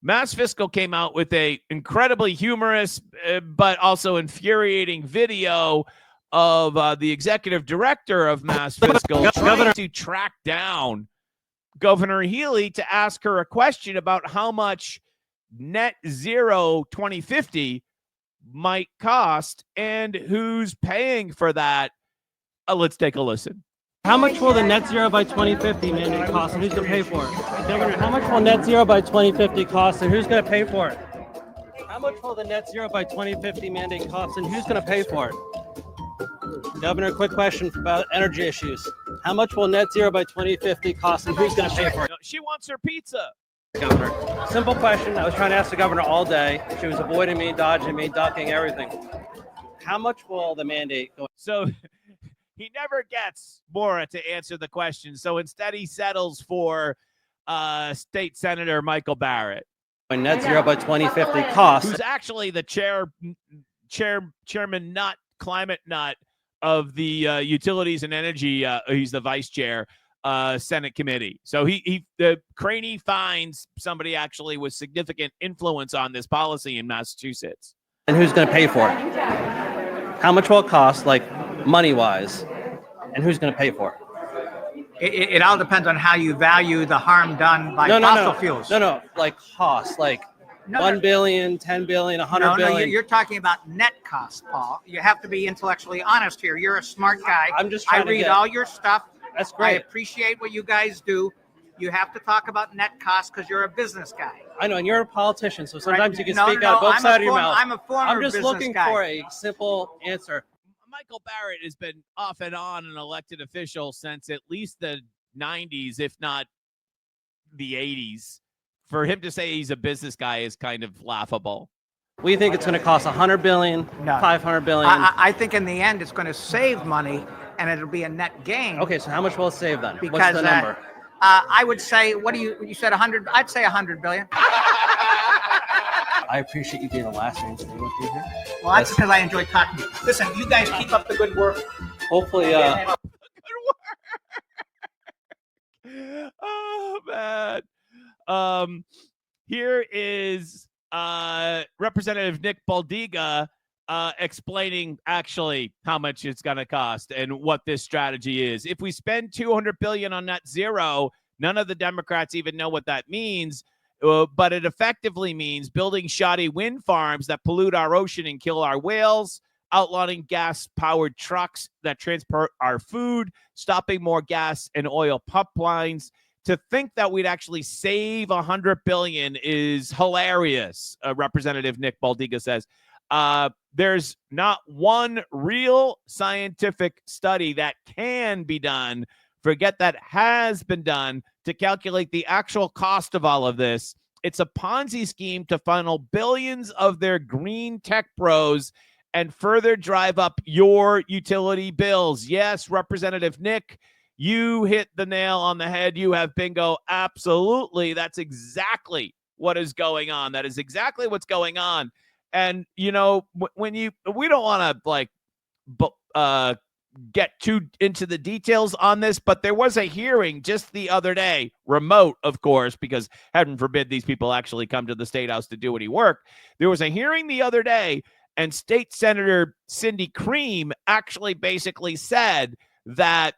Mass Fiscal came out with a incredibly humorous but also infuriating video of the executive director of Mass Fiscal trying to track down Governor Healey to ask her a question about how much net zero 2050 might cost and who's paying for that. Let's take a listen. How much will the net zero by 2050 mandate cost and who's going to pay for it? Governor, how much will net zero by 2050 cost and who's going to pay for it? How much will the net zero by 2050 mandate cost and who's going to pay for it? Governor, quick question about energy issues. How much will net zero by 2050 cost and who's going to pay for it? She wants her pizza. Governor, simple question. I was trying to ask the governor all day. She was avoiding me, dodging me, ducking, everything. How much will the mandate go? So he never gets Maura to answer the question. So instead he settles for State Senator Michael Barrett. When net zero by 2050 costs. Who's actually the chairman nut, climate nut of the Utilities and Energy. He's the vice chair. Senate committee. So the Craney finds somebody actually with significant influence on this policy in Massachusetts. And who's going to pay for it? How much will it cost, like money-wise? And who's going to pay for it? It all depends on how you value the harm done by fossil fuels. No, like cost, like $1 billion, $10 billion, $100 billion. No, you're talking about net cost, Paul. You have to be intellectually honest here. You're a smart guy. I'm just trying I read all your stuff. That's great. I appreciate what you guys do. You have to talk about net costs because you're a business guy. I know, and you're a politician, so sometimes right. you can speak out both sides of your mouth. I'm a former business guy. I'm just looking for a simple answer. Michael Barrett has been off and on an elected official since at least the 90s, if not the 80s. For him to say he's a business guy is kind of laughable. We think it's going to cost $100 billion, $500 billion. I think in the end it's going to save money and it'll be a net gain. Okay, so how much will it save then? Because, what's the number? I would say, you said 100? I'd say 100 billion. I appreciate you being the last man staying with me here. Well, that's because I enjoy talking to you. Listen, you guys keep up the good work. Hopefully, good work. Oh man. Here is Representative Nick Baldiga explaining actually how much it's going to cost and what this strategy is. If we spend $200 billion on net zero, none of the Democrats even know what that means. But it effectively means building shoddy wind farms that pollute our ocean and kill our whales, outlawing gas-powered trucks that transport our food, stopping more gas and oil pipelines. To think that we'd actually save $100 billion is hilarious, Representative Nick Baldiga says. There's not one real scientific study that can be done, forget that has been done, to calculate the actual cost of all of this. It's a Ponzi scheme to funnel billions of their green tech bros and further drive up your utility bills. Yes, Representative Nick, you hit the nail on the head. You have bingo. Absolutely. That's exactly what is going on. That is exactly what's going on. And, you know, we don't want to get too into the details on this, but there was a hearing just the other day, remote, of course, because heaven forbid these people actually come to the State House to do any work. There was a hearing the other day, and State Senator Cindy Cream actually basically said that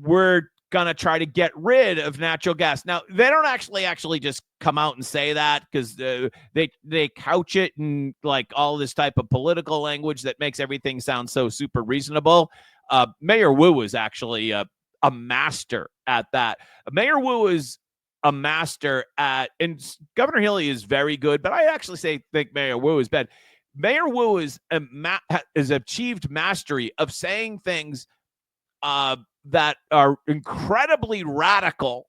we're going to try to get rid of natural gas. Now, they don't actually just come out and say that, because they couch it in like all this type of political language that makes everything sound so super reasonable. Mayor Wu is actually a master at that. Mayor Wu is a master at, and Governor Healey is very good, but I actually think Mayor Wu is bad. Mayor Wu is has achieved mastery of saying things that are incredibly radical,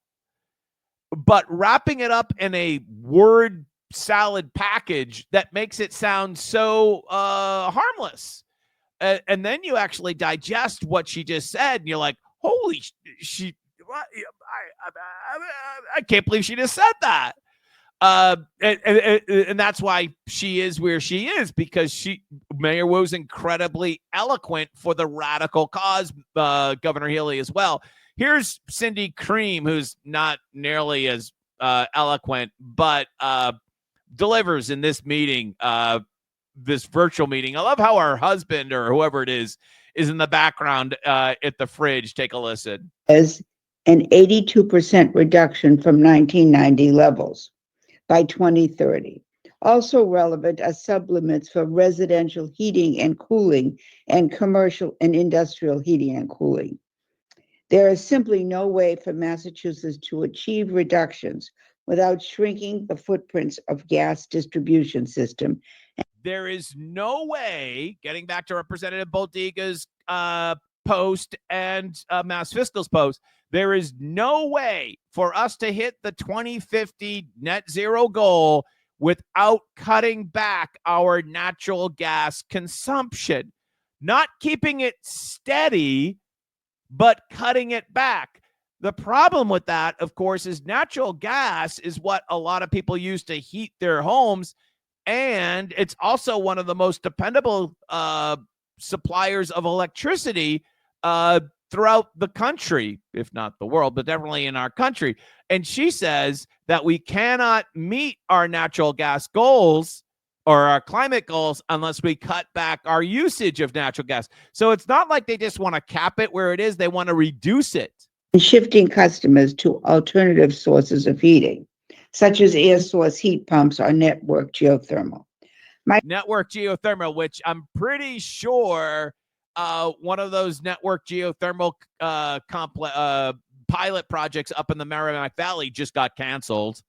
but wrapping it up in a word salad package that makes it sound so harmless. And then you actually digest what she just said, and you're like, holy, I can't believe she just said that. And that's why she is where she is, because Mayor Wu's incredibly eloquent for the radical cause, Governor Healey as well. Here's Cindy Cream, who's not nearly as eloquent, but delivers in this meeting, this virtual meeting. I love how our husband or whoever it is in the background at the fridge. Take a listen. As an 82% reduction from 1990 levels by 2030. Also relevant are sublimits for residential heating and cooling and commercial and industrial heating and cooling. There is simply no way for Massachusetts to achieve reductions without shrinking the footprints of gas distribution system. There is no way, getting back to Representative Boldiga's post and Mass Fiscal's post, there is no way for us to hit the 2050 net zero goal without cutting back our natural gas consumption. Not keeping it steady, but cutting it back. The problem with that, of course, is natural gas is what a lot of people use to heat their homes. And it's also one of the most dependable suppliers of electricity throughout the country, if not the world, but definitely in our country. And she says that we cannot meet our natural gas goals or our climate goals unless we cut back our usage of natural gas. So it's not like they just want to cap it where it is. They want to reduce it. And shifting customers to alternative sources of heating, such as air source heat pumps or network geothermal. Network geothermal, which I'm pretty sure one of those network geothermal pilot projects up in the Merrimack Valley just got canceled.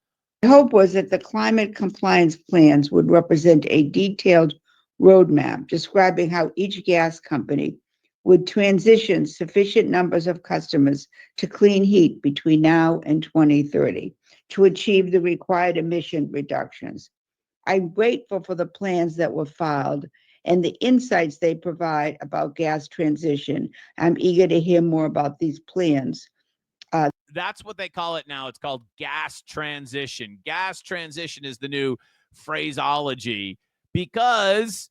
The hope was that the climate compliance plans would represent a detailed roadmap describing how each gas company would transition sufficient numbers of customers to clean heat between now and 2030 to achieve the required emission reductions. I'm grateful for the plans that were filed and the insights they provide about gas transition. I'm eager to hear more about these plans. That's what they call it now. It's called gas transition. Gas transition is the new phraseology because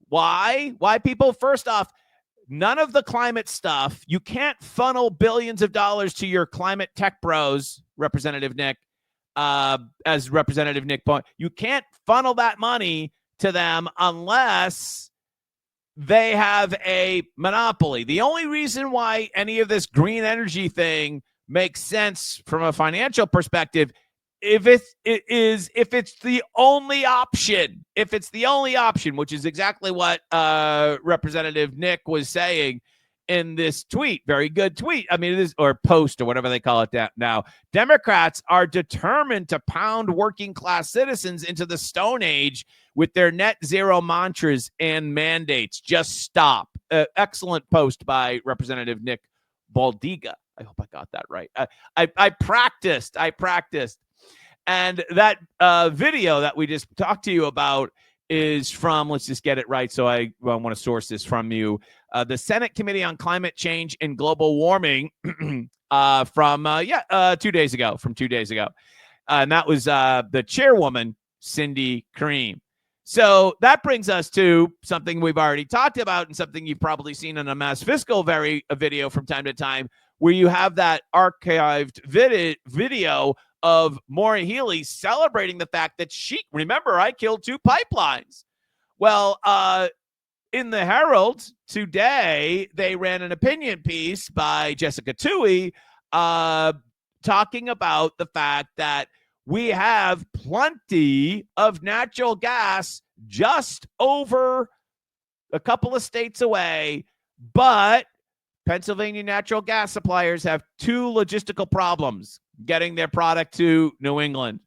why? Why, people? First off, none of the climate stuff, you can't funnel billions of dollars to your climate tech bros, Representative Nick, as Representative Nick point. You can't funnel that money to them unless they have a monopoly. The only reason why any of this green energy thing makes sense from a financial perspective, if it's the only option, which is exactly what Representative Nick was saying in this tweet. Very good tweet. I mean, it is, or post, or whatever they call it now. Democrats are determined to pound working class citizens into the Stone Age with their net zero mantras and mandates. Just stop. Excellent post by Representative Nick Boldiga. I hope I got that right. I practiced. And that video that we just talked to you about is from, let's just get it right, so I want to source this from you, the Senate Committee on Climate Change and Global Warming from 2 days ago, and that was the chairwoman, Cindy Cream. So that brings us to something we've already talked about and something you've probably seen in a Mass Fiscal video from time to time, where you have that archived video of Maura Healey celebrating the fact that remember, I killed 2 pipelines. Well, in the Herald today, they ran an opinion piece by Jessica Toohey talking about the fact that we have plenty of natural gas just over a couple of states away, but Pennsylvania natural gas suppliers have 2 logistical problems getting their product to New England,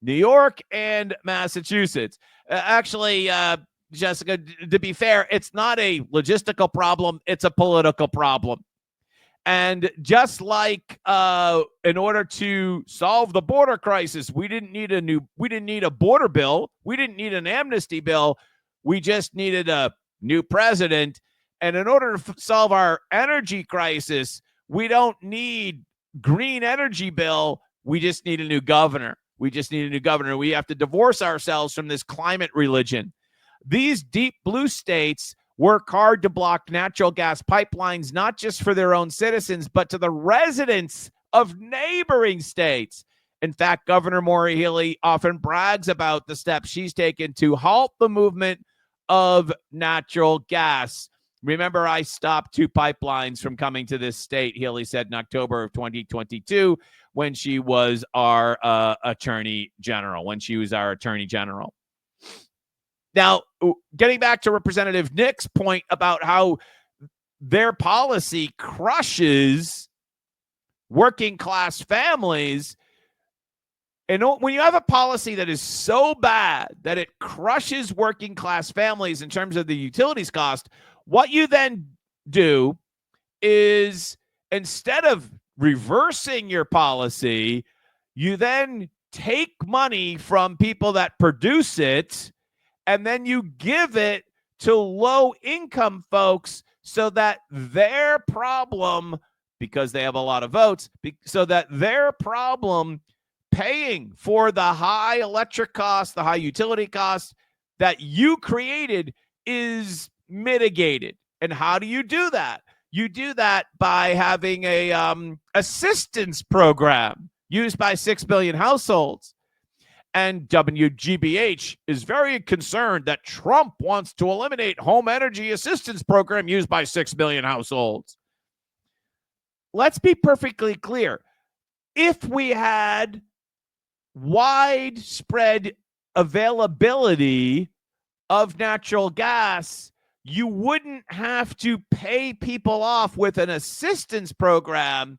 New York, and Massachusetts. Actually, Jessica, to be fair, it's not a logistical problem, it's a political problem. And just like in order to solve the border crisis, we didn't need a border bill, we didn't need an amnesty bill, we just needed a new president. And in order to solve our energy crisis, we don't need green energy bill. We just need a new governor. We have to divorce ourselves from this climate religion. These deep blue states work hard to block natural gas pipelines, not just for their own citizens, but to the residents of neighboring states. In fact, Governor Maura Healey often brags about the steps she's taken to halt the movement of natural gas. Remember, I stopped 2 pipelines from coming to this state, Healey said in October of 2022 when she was our attorney general, Now, getting back to Representative Nick's point about how their policy crushes working class families, and when you have a policy that is so bad that it crushes working class families in terms of the utilities cost, what you then do is, instead of reversing your policy, you then take money from people that produce it and then you give it to low-income folks so that their problem, because they have a lot of votes, so that their problem paying for the high electric costs, the high utility costs that you created is mitigated. And how do you do that? You do that by having a assistance program used by 6 million households. And WGBH is very concerned that Trump wants to eliminate home energy assistance program used by 6 million households. Let's be perfectly clear. If we had widespread availability of natural gas, you wouldn't have to pay people off with an assistance program.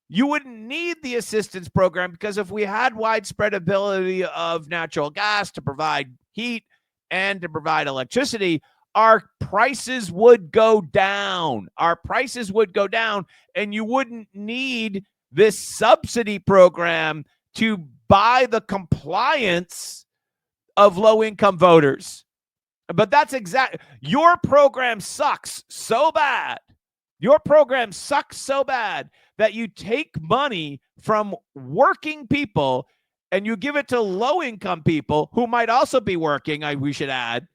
You wouldn't need the assistance program, because if we had widespread ability of natural gas to provide heat and to provide electricity, our prices would go down. And you wouldn't need this subsidy program to buy the compliance of low-income voters. But that's your program sucks so bad. Your program sucks so bad that you take money from working people and you give it to low-income people who might also be working, we should add,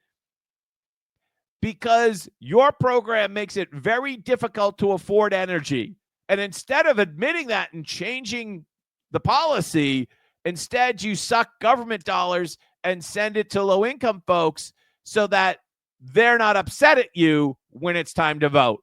because your program makes it very difficult to afford energy. And instead of admitting that and changing the policy, instead you suck government dollars and send it to low-income folks so that they're not upset at you when it's time to vote.